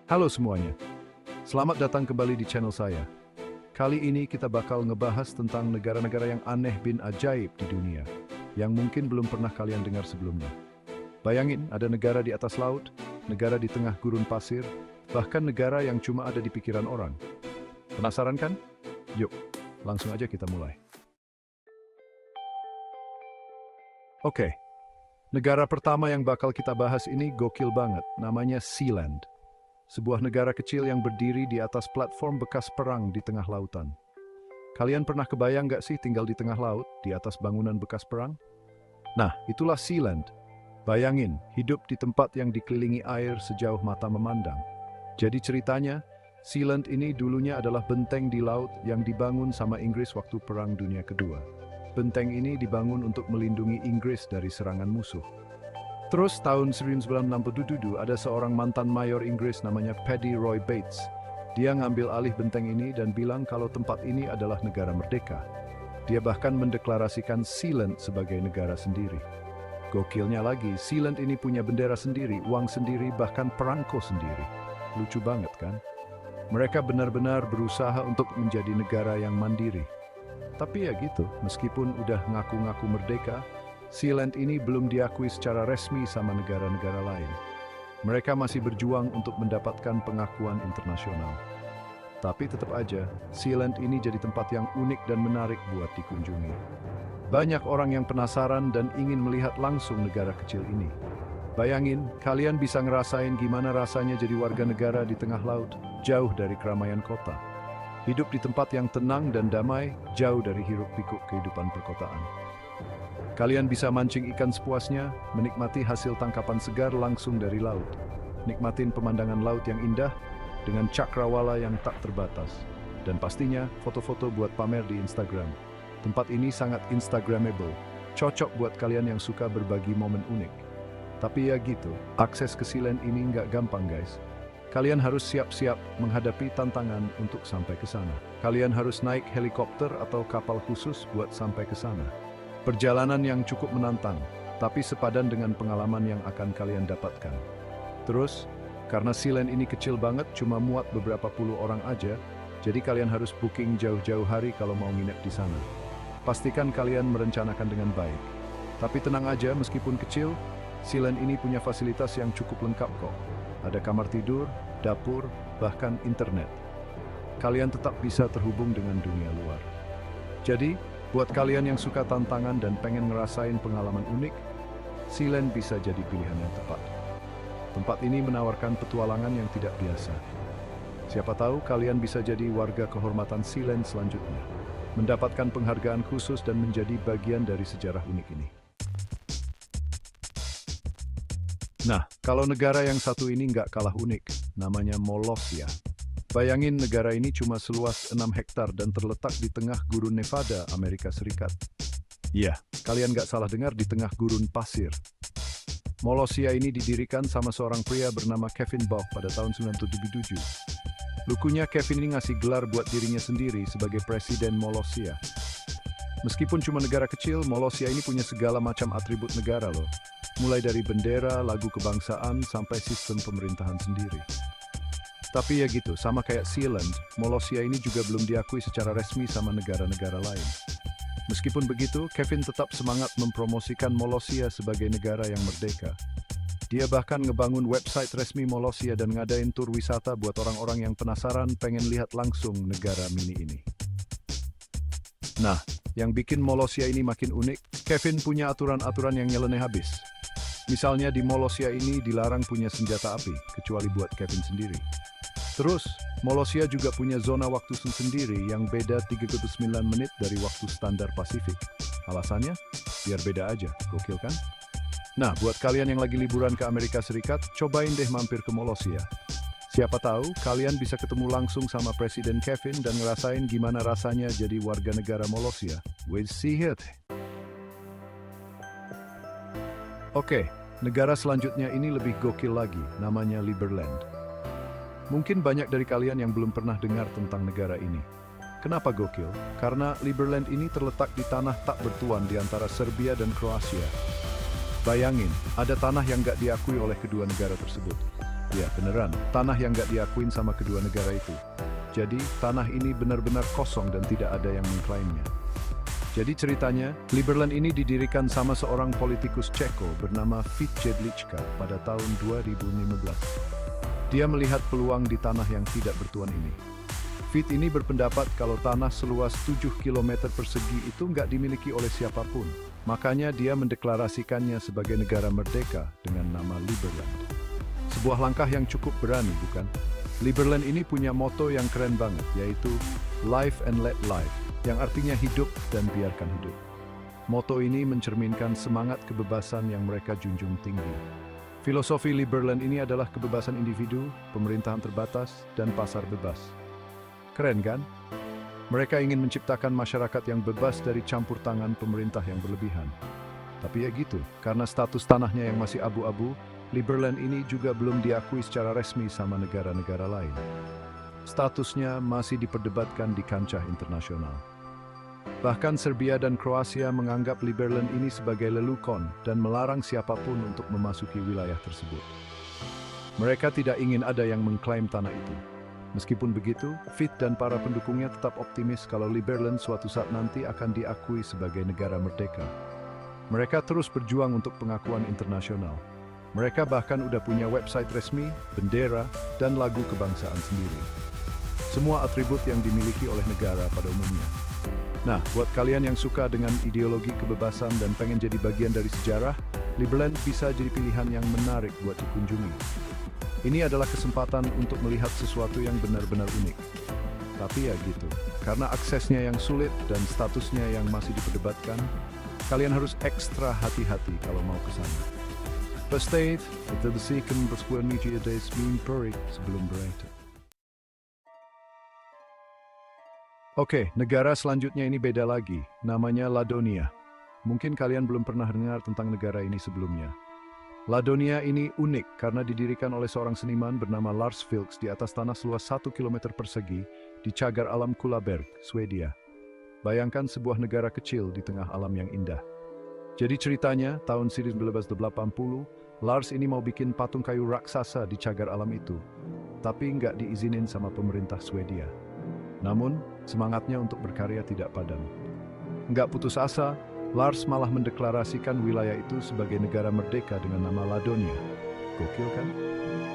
Halo semuanya, selamat datang kembali di channel saya. Kali ini kita bakal ngebahas tentang negara-negara yang aneh bin ajaib di dunia, yang mungkin belum pernah kalian dengar sebelumnya. Bayangin, ada negara di atas laut, negara di tengah gurun pasir, bahkan negara yang cuma ada di pikiran orang. Penasaran kan? Yuk, langsung aja kita mulai. Oke, negara pertama yang bakal kita bahas ini gokil banget, namanya Sealand. Sebuah negara kecil yang berdiri di atas platform bekas perang di tengah lautan. Kalian pernah kebayang nggak sih tinggal di tengah laut, di atas bangunan bekas perang? Nah, itulah Sealand. Bayangin, hidup di tempat yang dikelilingi air sejauh mata memandang. Jadi ceritanya, Sealand ini dulunya adalah benteng di laut yang dibangun sama Inggris waktu Perang Dunia Kedua. Benteng ini dibangun untuk melindungi Inggris dari serangan musuh. Terus tahun 1967 ada seorang mantan mayor Inggris namanya Paddy Roy Bates. Dia ngambil alih benteng ini dan bilang kalau tempat ini adalah negara merdeka. Dia bahkan mendeklarasikan Sealand sebagai negara sendiri. Gokilnya lagi, Sealand ini punya bendera sendiri, uang sendiri, bahkan perangko sendiri. Lucu banget kan? Mereka benar-benar berusaha untuk menjadi negara yang mandiri. Tapi ya gitu, meskipun udah ngaku-ngaku merdeka, Sealand ini belum diakui secara resmi sama negara-negara lain. Mereka masih berjuang untuk mendapatkan pengakuan internasional. Tapi tetap aja, Sealand ini jadi tempat yang unik dan menarik buat dikunjungi. Banyak orang yang penasaran dan ingin melihat langsung negara kecil ini. Bayangin, kalian bisa ngerasain gimana rasanya jadi warga negara di tengah laut, jauh dari keramaian kota. Hidup di tempat yang tenang dan damai, jauh dari hiruk-pikuk kehidupan perkotaan. Kalian bisa mancing ikan sepuasnya, menikmati hasil tangkapan segar langsung dari laut. Nikmatin pemandangan laut yang indah dengan cakrawala yang tak terbatas. Dan pastinya foto-foto buat pamer di Instagram. Tempat ini sangat Instagramable, cocok buat kalian yang suka berbagi momen unik. Tapi ya gitu, akses ke Sealand ini nggak gampang guys. Kalian harus siap-siap menghadapi tantangan untuk sampai ke sana. Kalian harus naik helikopter atau kapal khusus buat sampai ke sana. Perjalanan yang cukup menantang, tapi sepadan dengan pengalaman yang akan kalian dapatkan. Terus, karena Sealand ini kecil banget, cuma muat beberapa puluh orang aja, jadi kalian harus booking jauh-jauh hari kalau mau nginep di sana. Pastikan kalian merencanakan dengan baik. Tapi tenang aja, meskipun kecil, Sealand ini punya fasilitas yang cukup lengkap kok. Ada kamar tidur, dapur, bahkan internet. Kalian tetap bisa terhubung dengan dunia luar. Jadi, buat kalian yang suka tantangan dan pengen ngerasain pengalaman unik, Sealand bisa jadi pilihan yang tepat. Tempat ini menawarkan petualangan yang tidak biasa. Siapa tahu kalian bisa jadi warga kehormatan Sealand selanjutnya, mendapatkan penghargaan khusus dan menjadi bagian dari sejarah unik ini. Nah, kalau negara yang satu ini nggak kalah unik, namanya Molossia. Bayangin negara ini cuma seluas 6 hektar dan terletak di tengah gurun Nevada, Amerika Serikat. Iya, kalian nggak salah dengar, di tengah gurun pasir. Molossia ini didirikan sama seorang pria bernama Kevin Bauch pada tahun 1977. Lucunya Kevin ini ngasih gelar buat dirinya sendiri sebagai Presiden Molossia. Meskipun cuma negara kecil, Molossia ini punya segala macam atribut negara loh. Mulai dari bendera, lagu kebangsaan, sampai sistem pemerintahan sendiri. Tapi ya gitu, sama kayak Sealand, Molossia ini juga belum diakui secara resmi sama negara-negara lain. Meskipun begitu, Kevin tetap semangat mempromosikan Molossia sebagai negara yang merdeka. Dia bahkan ngebangun website resmi Molossia dan ngadain tur wisata buat orang-orang yang penasaran pengen lihat langsung negara mini ini. Nah, yang bikin Molossia ini makin unik, Kevin punya aturan-aturan yang nyeleneh habis. Misalnya di Molossia ini dilarang punya senjata api, kecuali buat Kevin sendiri. Terus, Molossia juga punya zona waktu sendiri yang beda 39 menit dari waktu standar Pasifik. Alasannya? Biar beda aja, gokil kan? Nah, buat kalian yang lagi liburan ke Amerika Serikat, cobain deh mampir ke Molossia. Siapa tahu, kalian bisa ketemu langsung sama Presiden Kevin dan ngerasain gimana rasanya jadi warga negara Molossia. We'll see it. Oke, negara selanjutnya ini lebih gokil lagi, namanya Liberland. Mungkin banyak dari kalian yang belum pernah dengar tentang negara ini. Kenapa gokil? Karena Liberland ini terletak di tanah tak bertuan di antara Serbia dan Kroasia. Bayangin, ada tanah yang gak diakui oleh kedua negara tersebut. Ya, beneran. Tanah yang nggak diakuin sama kedua negara itu. Jadi, tanah ini benar-benar kosong dan tidak ada yang mengklaimnya. Jadi ceritanya, Liberland ini didirikan sama seorang politikus Ceko bernama Fit Jedlička pada tahun 2015. Dia melihat peluang di tanah yang tidak bertuan ini. Fit ini berpendapat kalau tanah seluas 7 km persegi itu nggak dimiliki oleh siapapun. Makanya dia mendeklarasikannya sebagai negara merdeka dengan nama Liberland. Sebuah langkah yang cukup berani, bukan? Liberland ini punya moto yang keren banget, yaitu Live and Let Live, yang artinya hidup dan biarkan hidup. Moto ini mencerminkan semangat kebebasan yang mereka junjung tinggi. Filosofi Liberland ini adalah kebebasan individu, pemerintahan terbatas, dan pasar bebas. Keren kan? Mereka ingin menciptakan masyarakat yang bebas dari campur tangan pemerintah yang berlebihan. Tapi ya gitu, karena status tanahnya yang masih abu-abu, Liberland ini juga belum diakui secara resmi sama negara-negara lain. Statusnya masih diperdebatkan di kancah internasional. Bahkan Serbia dan Kroasia menganggap Liberland ini sebagai lelukon dan melarang siapapun untuk memasuki wilayah tersebut. Mereka tidak ingin ada yang mengklaim tanah itu. Meskipun begitu, Fit dan para pendukungnya tetap optimis kalau Liberland suatu saat nanti akan diakui sebagai negara merdeka. Mereka terus berjuang untuk pengakuan internasional. Mereka bahkan udah punya website resmi, bendera, dan lagu kebangsaan sendiri. Semua atribut yang dimiliki oleh negara pada umumnya. Nah, buat kalian yang suka dengan ideologi kebebasan dan pengen jadi bagian dari sejarah, Liberland bisa jadi pilihan yang menarik buat dikunjungi. Ini adalah kesempatan untuk melihat sesuatu yang benar-benar unik. Tapi ya gitu, karena aksesnya yang sulit dan statusnya yang masih diperdebatkan, kalian harus ekstra hati-hati kalau mau ke sana. Bestate, itu besikan bersebuah media days mimpi sebelum berakhir. Oke, negara selanjutnya ini beda lagi, namanya Ladonia. Mungkin kalian belum pernah dengar tentang negara ini sebelumnya. Ladonia ini unik karena didirikan oleh seorang seniman bernama Lars Vilks di atas tanah seluas 1 km persegi di cagar alam Kullaberg, Swedia. Bayangkan sebuah negara kecil di tengah alam yang indah. Jadi ceritanya, tahun 1980, Lars ini mau bikin patung kayu raksasa di cagar alam itu, tapi nggak diizinin sama pemerintah Swedia. Namun, semangatnya untuk berkarya tidak padam. Nggak putus asa, Lars malah mendeklarasikan wilayah itu sebagai negara merdeka dengan nama Ladonia. Gokil kan?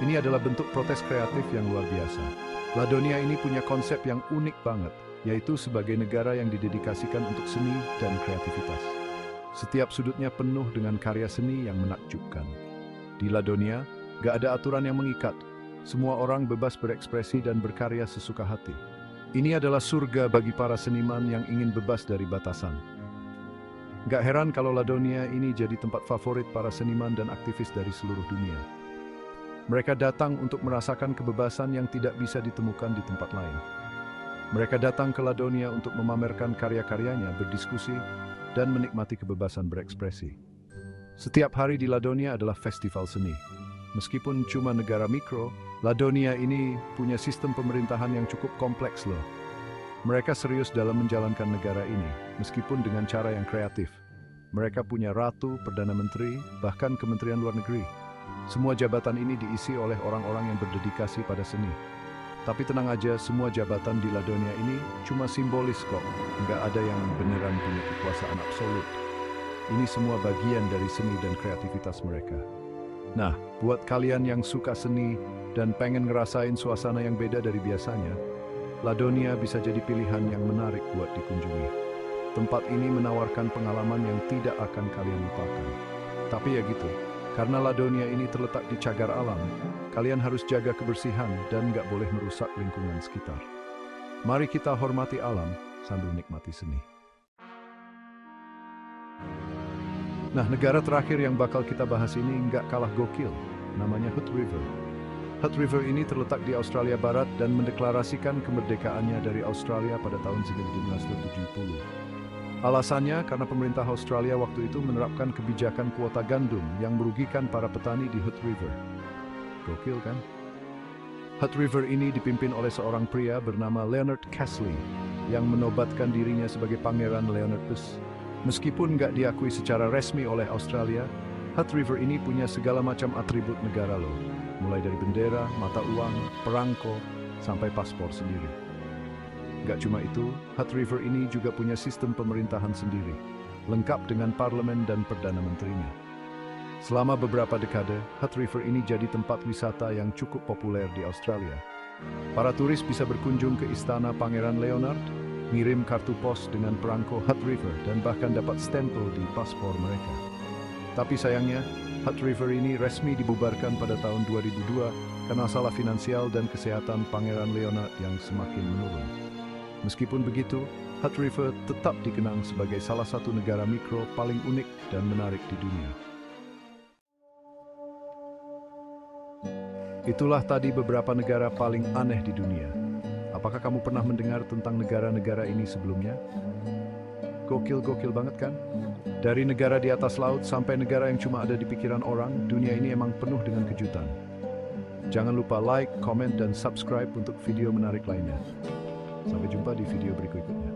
Ini adalah bentuk protes kreatif yang luar biasa. Ladonia ini punya konsep yang unik banget, yaitu sebagai negara yang didedikasikan untuk seni dan kreativitas. Setiap sudutnya penuh dengan karya seni yang menakjubkan. Di Ladonia, gak ada aturan yang mengikat. Semua orang bebas berekspresi dan berkarya sesuka hati. Ini adalah surga bagi para seniman yang ingin bebas dari batasan. Gak heran kalau Ladonia ini jadi tempat favorit para seniman dan aktivis dari seluruh dunia. Mereka datang untuk merasakan kebebasan yang tidak bisa ditemukan di tempat lain. Mereka datang ke Ladonia untuk memamerkan karya-karyanya, berdiskusi, dan menikmati kebebasan berekspresi. Setiap hari di Ladonia adalah festival seni. Meskipun cuma negara mikro, Ladonia ini punya sistem pemerintahan yang cukup kompleks loh. Mereka serius dalam menjalankan negara ini, meskipun dengan cara yang kreatif. Mereka punya ratu, perdana menteri, bahkan kementerian luar negeri. Semua jabatan ini diisi oleh orang-orang yang berdedikasi pada seni. Tapi tenang aja, semua jabatan di Ladonia ini cuma simbolis kok. Nggak ada yang beneran punya kekuasaan absolut. Ini semua bagian dari seni dan kreativitas mereka. Nah, buat kalian yang suka seni dan pengen ngerasain suasana yang beda dari biasanya, Ladonia bisa jadi pilihan yang menarik buat dikunjungi. Tempat ini menawarkan pengalaman yang tidak akan kalian lupakan. Tapi ya gitu, karena Ladonia ini terletak di cagar alam, kalian harus jaga kebersihan dan nggak boleh merusak lingkungan sekitar. Mari kita hormati alam sambil nikmati seni. Nah, negara terakhir yang bakal kita bahas ini nggak kalah gokil, namanya Hood River. Hood River ini terletak di Australia Barat dan mendeklarasikan kemerdekaannya dari Australia pada tahun 1970. Alasannya karena pemerintah Australia waktu itu menerapkan kebijakan kuota gandum yang merugikan para petani di Hood River. Gokil kan? Hood River ini dipimpin oleh seorang pria bernama Leonard Castley yang menobatkan dirinya sebagai Pangeran Leonardus. Meskipun nggak diakui secara resmi oleh Australia, Hutt River ini punya segala macam atribut negara loh, mulai dari bendera, mata uang, perangko, sampai paspor sendiri. Gak cuma itu, Hutt River ini juga punya sistem pemerintahan sendiri, lengkap dengan parlemen dan perdana menterinya. Selama beberapa dekade, Hutt River ini jadi tempat wisata yang cukup populer di Australia. Para turis bisa berkunjung ke Istana Pangeran Leonard, ngirim kartu pos dengan perangko Hutt River, dan bahkan dapat stempel di paspor mereka. Tapi sayangnya, Hutt River ini resmi dibubarkan pada tahun 2002 karena masalah finansial dan kesehatan Pangeran Leonard yang semakin menurun. Meskipun begitu, Hutt River tetap dikenang sebagai salah satu negara mikro paling unik dan menarik di dunia. Itulah tadi beberapa negara paling aneh di dunia. Apakah kamu pernah mendengar tentang negara-negara ini sebelumnya? Gokil-gokil banget kan? Dari negara di atas laut sampai negara yang cuma ada di pikiran orang, dunia ini emang penuh dengan kejutan. Jangan lupa like, komen, dan subscribe untuk video menarik lainnya. Sampai jumpa di video berikutnya.